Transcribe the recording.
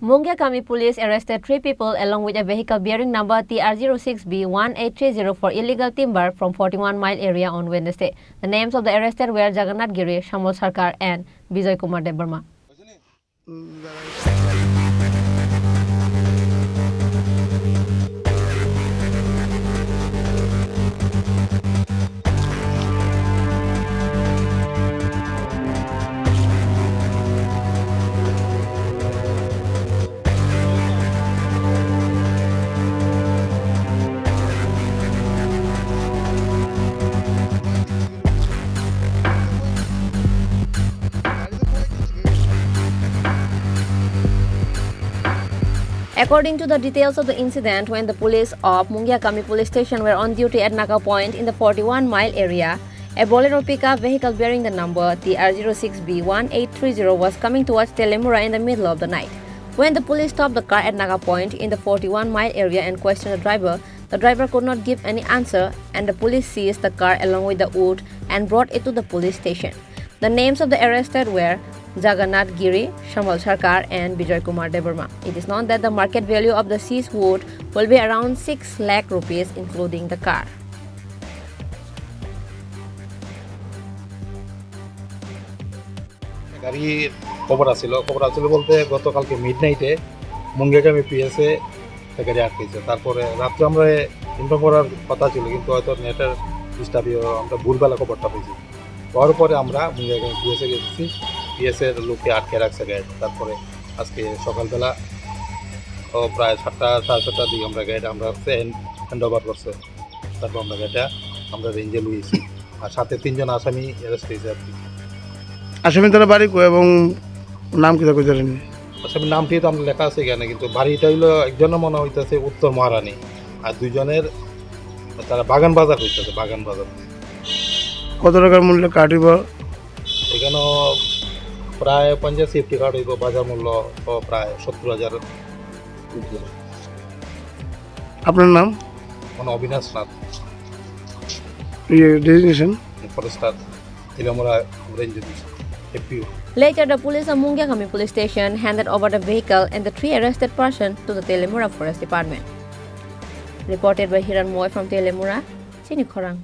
Mungiakami police arrested 3 people along with a vehicle bearing number TR06B1830 for illegal timber from 41 Mile area on Wednesday. The names of the arrested were Jagannath Giri, Shamal Sarkar and Bijoy Kumar Debarma. According to the details of the incident, when the police of Mungiakami police station were on duty at Naka Point in the 41 Mile area, a Bolero pickup vehicle bearing the number TR06B1830 was coming towards Telemura in the middle of the night. When the police stopped the car at Naka Point in the 41 Mile area and questioned the driver could not give any answer, and the police seized the car along with the wood and brought it to the police station. The names of the arrested were Jagannath Giri, Shamal Sarkar and Bijoy Kumar Debarma. It is known that the market value of the seized wood will be around 6 lakh rupees including the car. গাড়ির খবর আছিল বলতে গতকালকে মিডনাইটে মুঙ্গিয়াকামি পিএসএ গাড়ি আটকেছে। তারপরে রাত্রে আমরা inform করার কথা ছিল, কিন্তু হয়তো নেটের ডিস্টার্ব আমরা ভুলবেলা খবরটা পেয়েছি। পাওয়ার পরে আমরা মুঙ্গিয়াকামি পিএসএ গেছি, পিএসএর লোককে আটকে রাখছে গাড়ি। তারপরে আজকে সকালবেলা প্রায় 7টা সাড়ে 7টার দিকে আমরা গাড়িটা হ্যান্ড ওভার করছে। তারপর আমরা গাড়িটা আমরা রেঞ্জে লুয়েছি, আর সাথে 3 জন আসামি অ্যারেস্ট হয়েছে আর কি। আসামি তারা বাড়ি এবং নাম কি কই জানেন? আসামির নামটি তো আমরা লেখা আছে এখানে, কিন্তু বাড়িটা হইলো একজনের মনে হইতেছে উত্তর মহারানী, আর 2 জনের তারা বাগান বাজার হইতেছে, বাগান বাজার। কত টাকার মূল্য কাটিব? এখানে প্রায় 50 সেফটি কার্ড হইব, বাজার মূল্য প্রায় 70,000। আপনার নাম? মানে Abinash Nath, designation forester, Teliamura range FPO. Later, the police of Mungiakami police station handed over the vehicle and the 3 arrested persons to the Telemura Forest Department. Reported by Hiran Moy from Telemura, Chini Khorang.